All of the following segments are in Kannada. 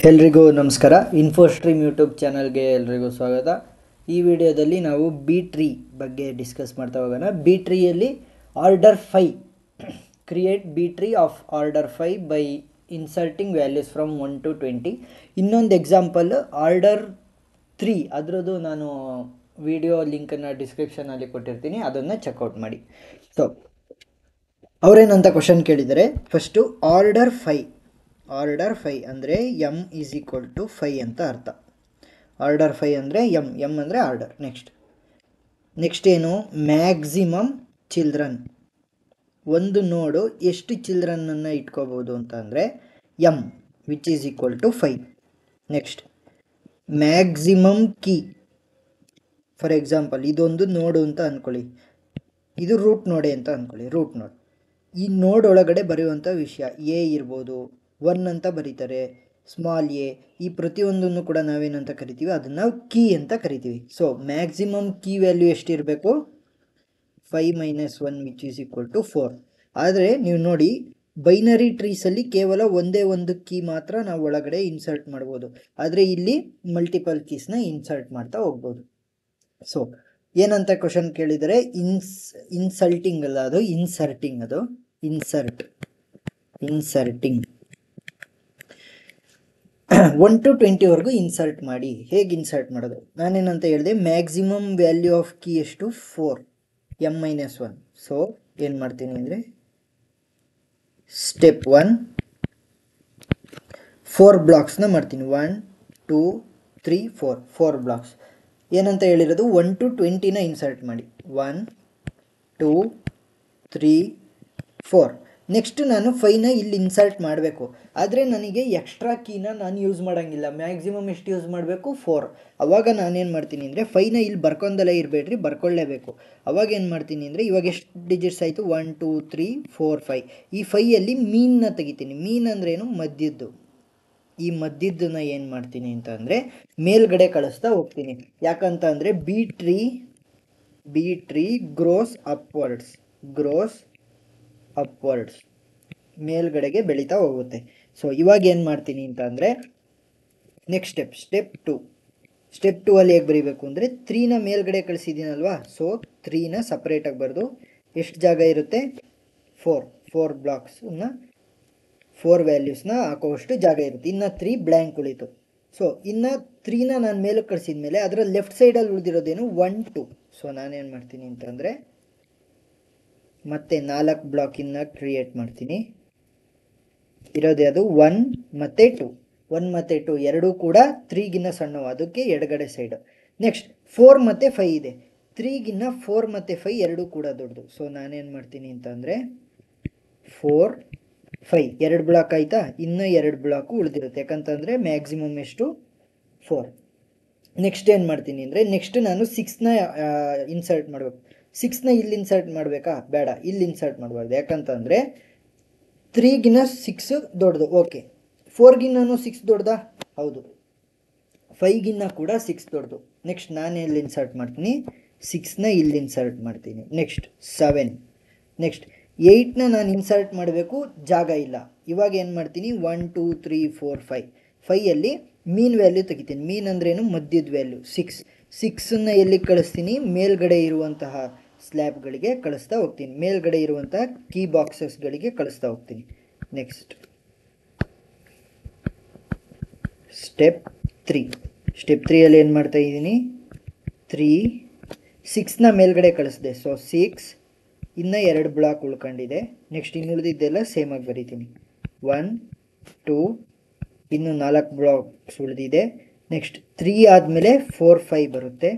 ಎಲ್ರಿಗೂ ನಮಸ್ಕಾರ. ಇನ್ಫೋಸ್ಟ್ರೀಮ್ ಯೂಟ್ಯೂಬ್ ಚಾನಲ್ಗೆ ಎಲ್ರಿಗೂ ಸ್ವಾಗತ. ಈ ವಿಡಿಯೋದಲ್ಲಿ ನಾವು ಬಿ ಟ್ರೀ ಬಗ್ಗೆ ಡಿಸ್ಕಸ್ ಮಾಡ್ತಾ ಹೋಗೋಣ. ಬಿ ಟ್ರೀಯಲ್ಲಿ order 5 create B tree of order 5 by inserting values from 1 to 20. ಇನ್ನೊಂದು ಎಕ್ಸಾಂಪಲ್ ಆರ್ಡರ್ 3, ಅದರದ್ದು ನಾನು ವಿಡಿಯೋ ಲಿಂಕನ್ನು ಡಿಸ್ಕ್ರಿಪ್ಷನಲ್ಲಿ ಕೊಟ್ಟಿರ್ತೀನಿ, ಅದನ್ನು ಚೆಕ್ಔಟ್ ಮಾಡಿ. ಸೊ ಅವರೇನಂತ ಕ್ವಶನ್ ಕೇಳಿದರೆ, ಫಸ್ಟು ಆರ್ಡರ್ 5 ಅಂದರೆ ಎಮ್ ಈಸ್ ಈಕ್ವಲ್ ಟು 5 ಅಂತ ಅರ್ಥ. ಆರ್ಡರ್ 5 ಅಂದರೆ ಎಮ್ ಅಂದರೆ ಆರ್ಡರ್. ನೆಕ್ಸ್ಟ್ ಏನು, ಮ್ಯಾಕ್ಸಿಮಮ್ ಚಿಲ್ಡ್ರನ್, ಒಂದು ನೋಡು ಎಷ್ಟು ಚಿಲ್ಡ್ರನ್ನನ್ನು ಇಟ್ಕೋಬೋದು ಅಂತ ಅಂದರೆ M which is equal to 5. Next maximum key, for example ಇದೊಂದು ನೋಡು ಅಂತ ಅಂದ್ಕೊಳ್ಳಿ, ಇದು ರೂಟ್ ನೋಡೆ ಅಂತ ಅಂದ್ಕೊಳ್ಳಿ. ರೂಟ್ ನೋಡ್, ಈ ನೋಡ್ ಒಳಗಡೆ ಬರೆಯುವಂಥ ವಿಷಯ ಎ ಇರ್ಬೋದು, 1 ಅಂತ ಬರೀತಾರೆ, ಸ್ಮಾಲ್ ಎ, ಈ ಪ್ರತಿಯೊಂದನ್ನು ಕೂಡ ನಾವೇನಂತ ಕರಿತೀವಿ, ಅದನ್ನು ನಾವು ಕೀ ಅಂತ ಕರಿತೀವಿ. ಸೊ ಮ್ಯಾಕ್ಸಿಮಮ್ ಕೀ ವ್ಯಾಲ್ಯೂ ಎಷ್ಟಿರಬೇಕು, 5 - 1 ವಿಚ್ ಈಸ್ ಈಕ್ವಲ್ ಟು 4. ಆದರೆ ನೀವು ನೋಡಿ, ಬೈನರಿ ಟ್ರೀಸಲ್ಲಿ ಕೇವಲ ಒಂದೇ ಒಂದು ಕೀ ಮಾತ್ರ ನಾವು ಒಳಗಡೆ ಇನ್ಸರ್ಟ್ ಮಾಡ್ಬೋದು, ಆದರೆ ಇಲ್ಲಿ ಮಲ್ಟಿಪಲ್ ಕೀಸ್ನ ಇನ್ಸರ್ಟ್ ಮಾಡ್ತಾ ಹೋಗ್ಬೋದು. ಸೊ ಏನಂತ ಕ್ವಶನ್ ಕೇಳಿದರೆ, ಇನ್ಸಲ್ಟಿಂಗ್ ಅಲ್ಲ, ಅದು ಇನ್ಸರ್ಟಿಂಗ್, ಅದು ಇನ್ಸರ್ಟಿಂಗ್ 1 to 20 ವರೆಗೂ ಇನ್ಸರ್ಟ್ ಮಾಡಿ. ಹೇಗೆ ಇನ್ಸರ್ಟ್ ಮಾಡೋದು, ನಾನೇನಂತ ಹೇಳಿದೆ, ಮ್ಯಾಕ್ಸಿಮಮ್ ವ್ಯಾಲ್ಯೂ ಆಫ್ ಕೀ ಎಷ್ಟು, 4, m - 1. ಸೊ ಏನು ಮಾಡ್ತೀನಿ ಅಂದರೆ, ಸ್ಟೆಪ್ 1 4 ಬ್ಲಾಕ್ಸ್ನ ಮಾಡ್ತೀನಿ. 1 2 3 4 ಬ್ಲಾಕ್ಸ್. ಏನಂತ ಹೇಳಿರೋದು, 1 to 20ನ ಇನ್ಸರ್ಟ್ ಮಾಡಿ. 1 2 3 4. ನೆಕ್ಸ್ಟ್ ನಾನು 5ನ ಇಲ್ಲಿ ಇನ್ಸರ್ಟ್ ಮಾಡಬೇಕು, ಆದರೆ ನನಗೆ ಎಕ್ಸ್ಟ್ರಾ ಕೀನ ನಾನು ಯೂಸ್ ಮಾಡೋಂಗಿಲ್ಲ. ಮ್ಯಾಕ್ಸಿಮಮ್ ಎಷ್ಟು ಯೂಸ್ ಮಾಡಬೇಕು, 4. ಅವಾಗ ನಾನೇನು ಮಾಡ್ತೀನಿ ಅಂದರೆ, 5ನ ಇಲ್ಲಿ ಬರ್ಕೊಂಡಲ್ಲೇ ಇರಬೇಡ್ರಿ, ಬರ್ಕೊಳ್ಳೇಬೇಕು. ಅವಾಗ ಏನು ಮಾಡ್ತೀನಿ ಅಂದರೆ, ಇವಾಗ ಎಷ್ಟು ಡಿಜಿಟ್ಸ್ ಆಯಿತು, 1 2 3 4 5. ಈ 5ಅಲ್ಲಿ ಮೀನ್ನ ತೆಗಿತೀನಿ. ಮೀನ್ ಅಂದ್ರೇನು, ಮಧ್ಯದ್ದು. ಈ ಮಧ್ಯದ್ದನ್ನ ಏನು ಮಾಡ್ತೀನಿ ಅಂತ ಅಂದರೆ, ಮೇಲ್ಗಡೆ ಕಳಿಸ್ತಾ ಹೋಗ್ತೀನಿ. ಯಾಕಂತ ಅಂದರೆ ಬಿ ಟ್ರೀ ಗ್ರೋಸ್ ಅಪ್ವರ್ಡ್ಸ್, ಮೇಲ್ಗಡೆಗೆ ಬೆಳೀತಾ ಹೋಗುತ್ತೆ. ಸೊ ಇವಾಗ ಏನು ಮಾಡ್ತೀನಿ ಅಂತ ಅಂದರೆ, ನೆಕ್ಸ್ಟ್ ಸ್ಟೆಪ್ 2 ಅಲ್ಲಿ ಹೇಗೆ ಬರೀಬೇಕು ಅಂದರೆ, 3ನ ಮೇಲ್ಗಡೆ ಕಳಿಸಿದ್ದೀನಲ್ವಾ, ಸೊ 3ನ ಸಪ್ರೇಟಾಗಿ ಬರೆದು ಎಷ್ಟು ಜಾಗ ಇರುತ್ತೆ, 4 ಬ್ಲಾಕ್ಸ್ನ 4 ವ್ಯಾಲ್ಯೂಸ್ನ ಹಾಕೋವಷ್ಟು ಜಾಗ ಇರುತ್ತೆ. ಇನ್ನು 3 ಬ್ಲ್ಯಾಂಕ್ ಉಳಿತು. ಸೊ ಇನ್ನು 3ನ ನಾನು ಮೇಲಕ್ಕೆ ಕಳಿಸಿದ ಮೇಲೆ ಅದರ ಲೆಫ್ಟ್ ಸೈಡಲ್ಲಿ ಉಳಿದಿರೋದೇನು, 1 2. ಸೊ ನಾನೇನು ಮಾಡ್ತೀನಿ ಅಂತಂದರೆ, ಮತ್ತೆ 4 ಬ್ಲಾಕಿನ ಕ್ರಿಯೇಟ್ ಮಾಡ್ತೀನಿ. ಇರೋದೇ ಅದು 1 ಮತ್ತು 2. 1 ಮತ್ತು 2 ಎರಡೂ ಕೂಡ 3ಗಿನ್ನ ಸಣ್ಣವು, ಅದಕ್ಕೆ ಎಡಗಡೆ ಸೈಡು. ನೆಕ್ಸ್ಟ್ 4 ಮತ್ತು 5 ಇದೆ, 3ಗಿನ್ನ 4 ಮತ್ತು 5 ಎರಡೂ ಕೂಡ ದೊಡ್ಡದು. ಸೊ ನಾನೇನು ಮಾಡ್ತೀನಿ ಅಂತಂದರೆ, 4 5 2 ಬ್ಲಾಕ್ ಆಯಿತಾ, ಇನ್ನೂ 2 ಬ್ಲಾಕು ಉಳಿದಿರುತ್ತೆ, ಯಾಕಂತಂದರೆ ಮ್ಯಾಕ್ಸಿಮಮ್ ಎಷ್ಟು, 4. ನೆಕ್ಸ್ಟ್ ಏನು ಮಾಡ್ತೀನಿ ಅಂದರೆ, ನೆಕ್ಸ್ಟ್ ನಾನು 6ನ ಇನ್ಸರ್ಟ್ ಮಾಡಬೇಕು. 6ನ ಇಲ್ಲಿ ಇನ್ಸರ್ಟ್ ಮಾಡಬೇಕಾ, ಬೇಡ, ಇಲ್ಲಿ ಇನ್ಸರ್ಟ್ ಮಾಡಬಾರ್ದು. ಯಾಕಂತಂದರೆ 3ಗಿನ್ನ 6 ದೊಡ್ಡದು, ಓಕೆ. 4ಗಿನ್ನೂ 6 ದೊಡ್ಡದಾ, ಹೌದು. 5ಗಿನ್ನ ಕೂಡ 6 ದೊಡ್ಡದು. ನೆಕ್ಸ್ಟ್ ನಾನು ಎಲ್ಲಿ ಇನ್ಸರ್ಟ್ ಮಾಡ್ತೀನಿ, 6ನ ಇಲ್ಲಿ ಇನ್ಸರ್ಟ್ ಮಾಡ್ತೀನಿ. ನೆಕ್ಸ್ಟ್ 7. ನೆಕ್ಸ್ಟ್ 8ನ ನಾನು ಇನ್ಸರ್ಟ್ ಮಾಡಬೇಕು, ಜಾಗ ಇಲ್ಲ. ಇವಾಗ ಏನು ಮಾಡ್ತೀನಿ, 1 2 3 4 5. 5ಅಲ್ಲಿ ಮೀನ್ ವ್ಯಾಲ್ಯೂ ತೆಗಿತೀನಿ. ಮೀನ್ ಅಂದ್ರೇನು, ಮಧ್ಯದ ವ್ಯಾಲ್ಯೂ 6ನ್ನ ಎಲ್ಲಿ ಕಳಿಸ್ತೀನಿ, ಮೇಲ್ಗಡೆ ಇರುವಂತಹ ಸ್ಲ್ಯಾಬ್ಗಳಿಗೆ ಕಳಿಸ್ತಾ ಹೋಗ್ತೀನಿ, ಮೇಲ್ಗಡೆ ಇರುವಂತಹ ಕೀ ಬಾಕ್ಸಸ್ಗಳಿಗೆ ಕಳಿಸ್ತಾ ಹೋಗ್ತೀನಿ. ನೆಕ್ಸ್ಟ್ ಸ್ಟೆಪ್ 3 ಏನು ಮಾಡ್ತಾ ಇದ್ದೀನಿ, 6ನ ಮೇಲ್ಗಡೆ ಕಳಿಸಿದೆ, ಸೊ 6, ಇನ್ನು 2 ಬ್ಲಾಕ್ ಉಳ್ಕೊಂಡಿದೆ. ನೆಕ್ಸ್ಟ್ ಇನ್ನು ಉಳಿದಿದ್ದೆಲ್ಲ ಸೇಮಾಗಿ ಬರೀತೀನಿ. 1 2, ಇನ್ನು 4 ಬ್ಲಾಕ್ಸ್ ಉಳಿದಿದೆ. ನೆಕ್ಸ್ಟ್ 3 ಆದಮೇಲೆ 4 5 ಬರುತ್ತೆ,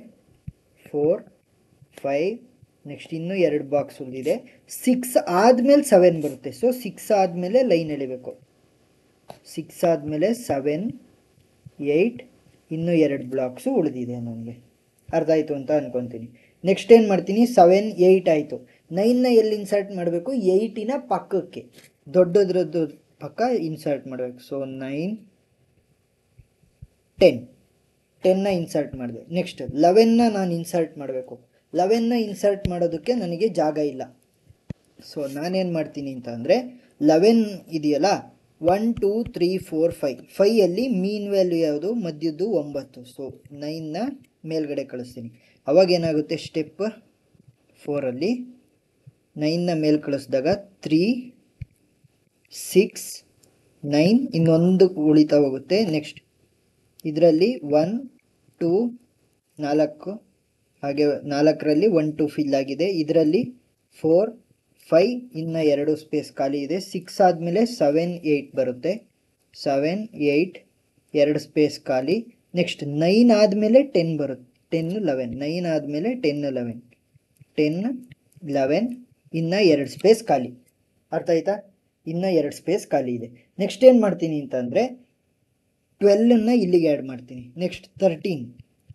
4 5. ನೆಕ್ಸ್ಟ್ ಇನ್ನೂ 2 ಬಾಕ್ಸ್ ಉಳಿದಿದೆ. 6 ಆದಮೇಲೆ 7 ಬರುತ್ತೆ, ಸೊ 6 ಆದಮೇಲೆ ಲೈನ್ ಎಳಿಬೇಕು. 6 ಆದಮೇಲೆ 7 8, ಇನ್ನೂ 2 ಬ್ಲಾಕ್ಸು ಉಳಿದಿದೆ. ನನಗೆ ಅರ್ಥ ಆಯಿತು ಅಂತ ಅಂದ್ಕೊತೀನಿ. ನೆಕ್ಸ್ಟ್ ಏನು ಮಾಡ್ತೀನಿ, 7 8 ಆಯಿತು. 9ನ ಎಲ್ಲಿ ಇನ್ಸರ್ಟ್ ಮಾಡಬೇಕು, 8ನ ಪಕ್ಕಕ್ಕೆ, ದೊಡ್ಡದ್ರದ್ದು ಪಕ್ಕ ಇನ್ಸರ್ಟ್ ಮಾಡಬೇಕು. ಸೊ 9 10ನ ಇನ್ಸರ್ಟ್ ಮಾಡಿದೆ. ನೆಕ್ಸ್ಟ್ 11ನ ನಾನು ಇನ್ಸರ್ಟ್ ಮಾಡಬೇಕು. 11ನ ಇನ್ಸರ್ಟ್ ಮಾಡೋದಕ್ಕೆ ನನಗೆ ಜಾಗ ಇಲ್ಲ. ಸೊ ನಾನೇನು ಮಾಡ್ತೀನಿ ಅಂತ ಅಂದರೆ, 11 ಇದೆಯಲ್ಲ, 1 2 3 4 5 5ಅಲ್ಲಿ ಮೀನ್ ವ್ಯಾಲ್ಯೂ ಯಾವುದು, ಮಧ್ಯದ್ದು 9. ಸೊ 9ನ ಮೇಲ್ಗಡೆ ಕಳಿಸ್ತೀನಿ. ಅವಾಗ ಏನಾಗುತ್ತೆ, ಸ್ಟೆಪ್ 4ಅಲ್ಲಿ 9ನ ಮೇಲ್ ಕಳಿಸಿದಾಗ 3 6 9 ಇನ್ನೊಂದು ಉಳಿತಾ ಹೋಗುತ್ತೆ. ನೆಕ್ಸ್ಟ್ ಇದರಲ್ಲಿ 1 2 4, ಹಾಗೆ 4ರಲ್ಲಿ 1 2 ಫಿಲ್ ಆಗಿದೆ. ಇದರಲ್ಲಿ 4 5 ಇನ್ನು 2 ಸ್ಪೇಸ್ ಖಾಲಿ ಇದೆ. 6 ಆದಮೇಲೆ 7 8 ಬರುತ್ತೆ. 7 8 2 ಸ್ಪೇಸ್ ಖಾಲಿ. ನೆಕ್ಸ್ಟ್ 9 ಆದಮೇಲೆ 10 ಬರುತ್ತೆ. 10 11 9 ಆದಮೇಲೆ 10 11 10 11 ಇನ್ನು 2 ಸ್ಪೇಸ್ ಖಾಲಿ. ಅರ್ಥ ಆಯ್ತಾ? ಇನ್ನು 2 ಸ್ಪೇಸ್ ಖಾಲಿ ಇದೆ. ನೆಕ್ಸ್ಟ್ ಏನು ಮಾಡ್ತೀನಿ ಅಂತಂದರೆ 12ನ್ನ ಇಲ್ಲಿಗೆ ಆ್ಯಡ್ ಮಾಡ್ತೀನಿ. ನೆಕ್ಸ್ಟ್ 13,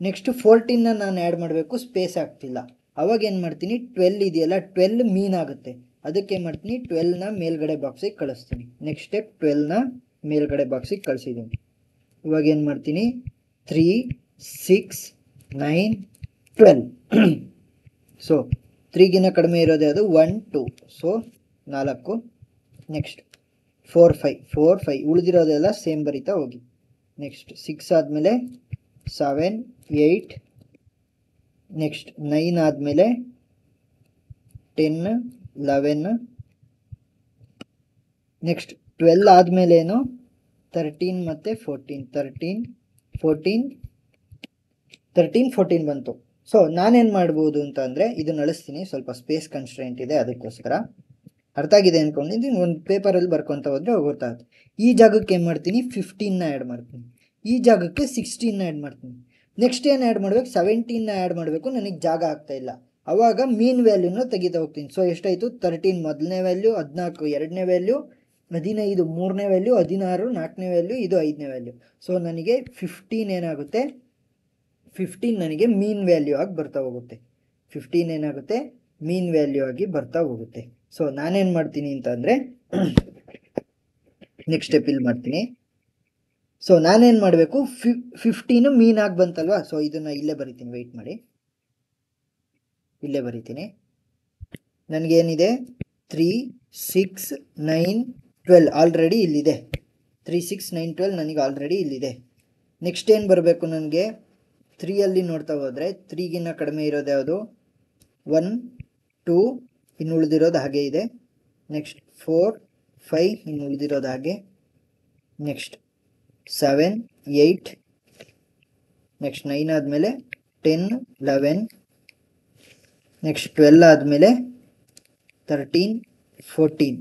ನೆಕ್ಸ್ಟ್ 14ನ ನಾನು ಆ್ಯಡ್ ಮಾಡಬೇಕು, ಸ್ಪೇಸ್ ಆಗ್ತಿಲ್ಲ. ಅವಾಗ ಏನು ಮಾಡ್ತೀನಿ, 12 ಇದೆಯಲ್ಲ 12 ಮೀನ್ ಆಗುತ್ತೆ. ಅದಕ್ಕೆ ಏನು ಮಾಡ್ತೀನಿ, 12ನ ಮೇಲ್ಗಡೆ ಬಾಕ್ಸಿಗೆ ಕಳಿಸ್ತೀನಿ. ನೆಕ್ಸ್ಟ್ ಸ್ಟೆಪ್ 12ನ ಮೇಲ್ಗಡೆ ಬಾಕ್ಸಿಗೆ ಕಳಿಸಿದ್ದೀನಿ. ಇವಾಗ ಏನು ಮಾಡ್ತೀನಿ, 3 6 9 12. ಸೊ 3ಗಿನ ಕಡಿಮೆ ಇರೋದು ಯಾವುದು, 1 2. ಸೊ 4. ನೆಕ್ಸ್ಟ್ 4 5 ಉಳಿದಿರೋದೆಲ್ಲ ಸೇಮ್ ಬರಿತಾ ಹೋಗಿ. ನೆಕ್ಸ್ಟ್ 6 ಆದಮೇಲೆ 7 8, ನೆಕ್ಸ್ಟ್ 9 ಆದಮೇಲೆ 10 11, ನೆಕ್ಸ್ಟ್ 12 ಆದಮೇಲೇನು 13 ಮತ್ತು 14 14 ಬಂತು. ಸೊ ನಾನೇನು ಮಾಡ್ಬೋದು ಅಂತ ಅಂದರೆ ಇದನ್ನು ಅಳಿಸ್ತೀನಿ, ಸ್ವಲ್ಪ ಸ್ಪೇಸ್ ಕನ್ಸ್ಟ್ರೆಂಟ್ ಇದೆ ಅದಕ್ಕೋಸ್ಕರ. ಅರ್ಥ ಆಗಿದೆ ಅಂದ್ಕೊಂಡಿದ್ದೀನಿ. ಒಂದು ಪೇಪರಲ್ಲಿ ಬರ್ಕೊತ ಹೋದರೆ ಗೊತ್ತಾಗುತ್ತೆ. ಈ ಜಾಗಕ್ಕೆ ಏನು ಮಾಡ್ತೀನಿ, 15ನ ಆ್ಯಡ್ ಮಾಡ್ತೀನಿ. ಈ ಜಾಗಕ್ಕೆ 16ನ ಆ್ಯಡ್ ಮಾಡ್ತೀನಿ. ನೆಕ್ಸ್ಟ್ ಏನು ಆ್ಯಡ್ ಮಾಡಬೇಕು, 17ನ ಆ್ಯಡ್ ಮಾಡಬೇಕು. ನನಗೆ ಜಾಗ ಆಗ್ತಾಯಿಲ್ಲ. ಆವಾಗ ಮೀನ್ ವ್ಯಾಲ್ಯೂನ ತೆಗಿತಾ ಹೋಗ್ತೀನಿ. ಸೊ ಎಷ್ಟಾಯಿತು, 13 ಮೊದಲನೇ ವ್ಯಾಲ್ಯೂ, 14 ಎರಡನೇ ವ್ಯಾಲ್ಯೂ, 15 ಮೂರನೇ ವ್ಯಾಲ್ಯೂ, 16 ನಾಲ್ಕನೇ ವ್ಯಾಲ್ಯೂ, ಇದು 5ನೇ ವ್ಯಾಲ್ಯೂ. ಸೊ ನನಗೆ 15 ಏನಾಗುತ್ತೆ, 15 ನನಗೆ ಮೀನ್ ವ್ಯಾಲ್ಯೂ ಆಗಿ ಬರ್ತಾ ಹೋಗುತ್ತೆ. 15 ಏನಾಗುತ್ತೆ, ಮೀನ್ ವ್ಯಾಲ್ಯೂ ಆಗಿ ಬರ್ತಾ ಹೋಗುತ್ತೆ. ಸೊ ನಾನೇನು ಮಾಡ್ತೀನಿ ಅಂತಂದರೆ ನೆಕ್ಸ್ಟ್ ಸ್ಟೆಪ್ ಇಲ್ಲಿ ಮಾಡ್ತೀನಿ. ಸೊ ನಾನೇನು ಮಾಡಬೇಕು, 15 ಮೀನ್ ಆಗಿ ಬಂತಲ್ವಾ. ಸೊ ಇದನ್ನು ಇಲ್ಲೇ ಬರಿತೀನಿ, ವೆಯ್ಟ್ ಮಾಡಿ, ಇಲ್ಲೇ ಬರಿತೀನಿ. ನನಗೇನಿದೆ 3 6 9 12 ಆಲ್ರೆಡಿ ಇಲ್ಲಿದೆ. 3 6 9 12 ನನಗೆ ಆಲ್ರೆಡಿ ಇಲ್ಲಿದೆ. ನೆಕ್ಸ್ಟ್ ಏನು ಬರಬೇಕು, ನನಗೆ 3ಅಲ್ಲಿ ನೋಡ್ತಾ ಹೋದರೆ 3ಗಿನ್ನ ಕಡಿಮೆ ಇರೋದು ಯಾವುದು, 1 2 ಇನ್ನು ಉಳಿದಿರೋದು ಹಾಗೆ ಇದೆ. ನೆಕ್ಸ್ಟ್ 4 5 ಇನ್ನು ಉಳಿದಿರೋದು ಹಾಗೆ. ನೆಕ್ಸ್ಟ್ 7 8, ನೆಕ್ಸ್ಟ್ 9 ಆದಮೇಲೆ 10 11, ನೆಕ್ಸ್ಟ್ 12 ಆದಮೇಲೆ 13 14.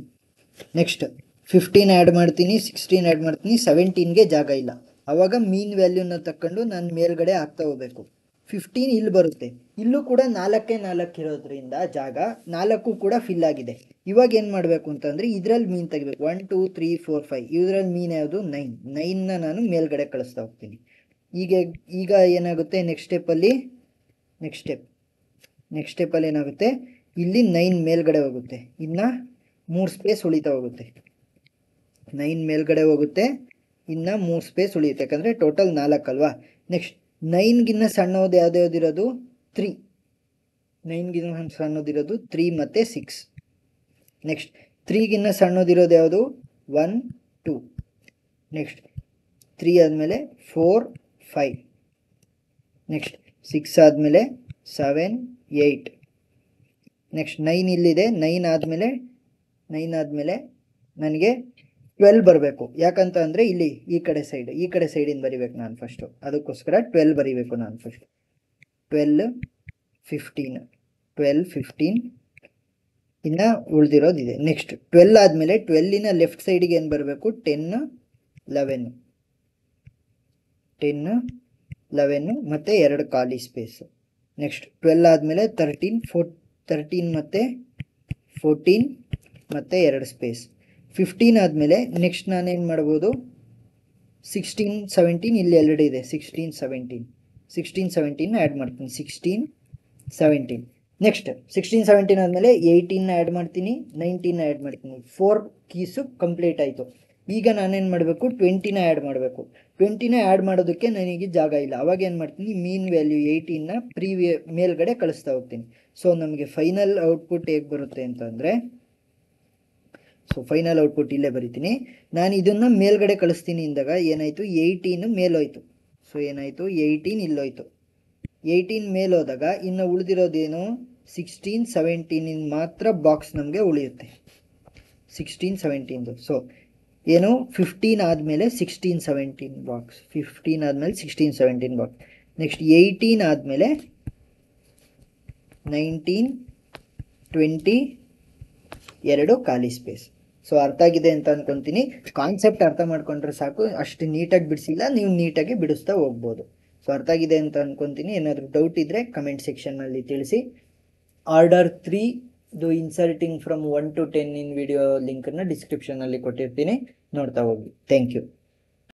ನೆಕ್ಸ್ಟ್ 15 ಆ್ಯಡ್ ಮಾಡ್ತೀನಿ, 16 ಆ್ಯಡ್ ಮಾಡ್ತೀನಿ. 17ಗೆ ಜಾಗ ಇಲ್ಲ. ಆವಾಗ ಮೀನ್ ವ್ಯಾಲ್ಯೂನ ತಕ್ಕೊಂಡು ನಾನು ಮೇಲ್ಗಡೆ ಹಾಕ್ತಾ ಹೋಗಬೇಕು. 15 ಇಲ್ಲಿ ಬರುತ್ತೆ. ಇಲ್ಲೂ ಕೂಡ 4ಕ್ಕೆ 4 ಇರೋದ್ರಿಂದ ಜಾಗ 4 ಕೂಡ ಫಿಲ್ ಆಗಿದೆ. ಇವಾಗ ಏನು ಮಾಡಬೇಕು ಅಂತಂದರೆ ಇದರಲ್ಲಿ ಮೀನ್ ತೆಗಿಬೇಕು. 1 2 3 4 5 ಇದರಲ್ಲಿ ಮೀನ್ ಯಾವುದು, 9ನ ನಾನು ಮೇಲ್ಗಡೆ ಕಳಿಸ್ತಾ ಹೋಗ್ತೀನಿ. ಈಗ ಏನಾಗುತ್ತೆ, ನೆಕ್ಸ್ಟ್ ಸ್ಟೆಪ್ಪಲ್ಲಿ ಏನಾಗುತ್ತೆ, ಇಲ್ಲಿ 9 ಮೇಲ್ಗಡೆ ಹೋಗುತ್ತೆ. ಇನ್ನು 3 ಸ್ಪೇಸ್ ಉಳಿತಾ ಹೋಗುತ್ತೆ. 9 ಮೇಲ್ಗಡೆ ಹೋಗುತ್ತೆ, ಇನ್ನು 3 ಸ್ಪೇಸ್ ಉಳಿಯುತ್ತೆ, ಯಾಕಂದರೆ ಟೋಟಲ್ 4 ಅಲ್ವಾ. ನೆಕ್ಸ್ಟ್ 9ಗಿನ್ನ ಸಣ್ಣದು ಯಾವುದ್ಯಾವುದಿರೋದು, 3. 9ಗಿನ್ನ ಸಣ್ಣದಿರೋದು 3 ಮತ್ತು 6. ನೆಕ್ಸ್ಟ್ 3ಗಿನ್ನ ಸಣ್ಣದಿರೋದು ಯಾವುದು, 1 2. ನೆಕ್ಸ್ಟ್ 3 ಆದಮೇಲೆ 4 5. ನೆಕ್ಸ್ಟ್ 6 ಆದಮೇಲೆ 7 8. ನೆಕ್ಸ್ಟ್ 9 ಇಲ್ಲಿದೆ. 9 ಆದಮೇಲೆ ನನಗೆ 12 ಬರಬೇಕು. ಯಾಕಂತ ಅಂದರೆ ಇಲ್ಲಿ ಈ ಕಡೆ ಸೈಡಿಂದ ಬರಿಬೇಕು ನಾನು ಫಸ್ಟು. ಅದಕ್ಕೋಸ್ಕರ 12 ಬರಿಬೇಕು ನಾನು ಫಸ್ಟ್. 12 15 ಇನ್ನು ಉಳಿದಿರೋದಿದೆ. ನೆಕ್ಸ್ಟ್ 12 ಆದಮೇಲೆ 12ನ ಲೆಫ್ಟ್ ಸೈಡಿಗೆ ಏನು ಬರಬೇಕು, 10 11 ಮತ್ತು 2 ಖಾಲಿ ಸ್ಪೇಸು. ನೆಕ್ಸ್ಟ್ 12 ಆದಮೇಲೆ 13 ಮತ್ತು 14 ಮತ್ತು 2 ಸ್ಪೇಸ್. 15 ಆದಮೇಲೆ ನೆಕ್ಸ್ಟ್ ನಾನೇನು ಮಾಡ್ಬೋದು, 16 17 ಇಲ್ಲಿ ಆಲ್ರೆಡಿ ಇದೆ. 16 17 ಆ್ಯಡ್ ಮಾಡ್ತೀನಿ. 16 17. ನೆಕ್ಸ್ಟ್ 16 17 ಆದಮೇಲೆ 18ನ ಆ್ಯಡ್ ಮಾಡ್ತೀನಿ, 19ನ ಆ್ಯಡ್ ಮಾಡ್ತೀನಿ. 4 ಕೀಸು ಕಂಪ್ಲೀಟ್ ಆಯಿತು. ಈಗ ನಾನೇನು ಮಾಡಬೇಕು, 20ನ ಆ್ಯಡ್ ಮಾಡಬೇಕು. 20ನ ಆ್ಯಡ್ ಮಾಡೋದಕ್ಕೆ ನನಗೆ ಜಾಗ ಇಲ್ಲ. ಅವಾಗ ಏನು ಮಾಡ್ತೀನಿ, ಮೀನ್ ವ್ಯಾಲ್ಯೂ 18ನ ಮೇಲ್ಗಡೆ ಕಳಿಸ್ತಾ ಹೋಗ್ತೀನಿ. ಸೊ ನಮಗೆ ಫೈನಲ್ ಔಟ್ಪುಟ್ ಹೇಗೆ ಬರುತ್ತೆ ಅಂತಂದರೆ, ಸೊ ಫೈನಲ್ ಔಟ್ಪುಟ್ ಇಲ್ಲೇ ಬರಿತೀನಿ. ನಾನು ಇದನ್ನು ಮೇಲ್ಗಡೆ ಕಳಿಸ್ತೀನಿ ಅಂದಾಗ ಏನಾಯಿತು, 18 ಮೇಲೋಯ್ತು. ಸೊ ಏನಾಯಿತು, 18 ಇಲ್ಲೋಯ್ತು. 18 ಮೇಲೋದಾಗ ಇನ್ನು ಉಳಿದಿರೋದೇನು, 16 17 ಮಾತ್ರ ಬಾಕ್ಸ್ ನಮಗೆ ಉಳಿಯುತ್ತೆ. 16 17. ಸೊ ಏನು, 15 ಆದಮೇಲೆ 16 17 ಬಾಕ್ಸ್, 15 ಆದಮೇಲೆ 16 17 ಬಾಕ್ಸ್. ನೆಕ್ಸ್ಟ್ 18 ಆದಮೇಲೆ 19 20 2 ಖಾಲಿ ಸ್ಪೇಸ್. ಸೊ ಅರ್ಥ ಆಗಿದೆ ಅಂತ ಅನ್ಕೊತೀನಿ. ಕಾನ್ಸೆಪ್ಟ್ ಅರ್ಥ ಮಾಡ್ಕೊಂಡ್ರೆ ಸಾಕು, ಅಷ್ಟು ನೀಟಾಗಿ ಬಿಡಿಸಿಲ್ಲ, ನೀವು ನೀಟಾಗಿ ಬಿಡಿಸ್ತಾ ಹೋಗ್ಬೋದು. ಸೊ ಅರ್ಥ ಆಗಿದೆ ಅಂತ ಅನ್ಕೊತೀನಿ. ಏನಾದರೂ ಡೌಟ್ ಇದ್ದರೆ ಕಮೆಂಟ್ ಸೆಕ್ಷನ್ನಲ್ಲಿ ತಿಳಿಸಿ. Order 3 inserting from 1 to 10 in video ಲಿಂಕನ್ನು ಡಿಸ್ಕ್ರಿಪ್ಷನಲ್ಲಿ ಕೊಟ್ಟಿರ್ತೀನಿ, ನೋಡ್ತಾ ಹೋಗಿ. Thank you.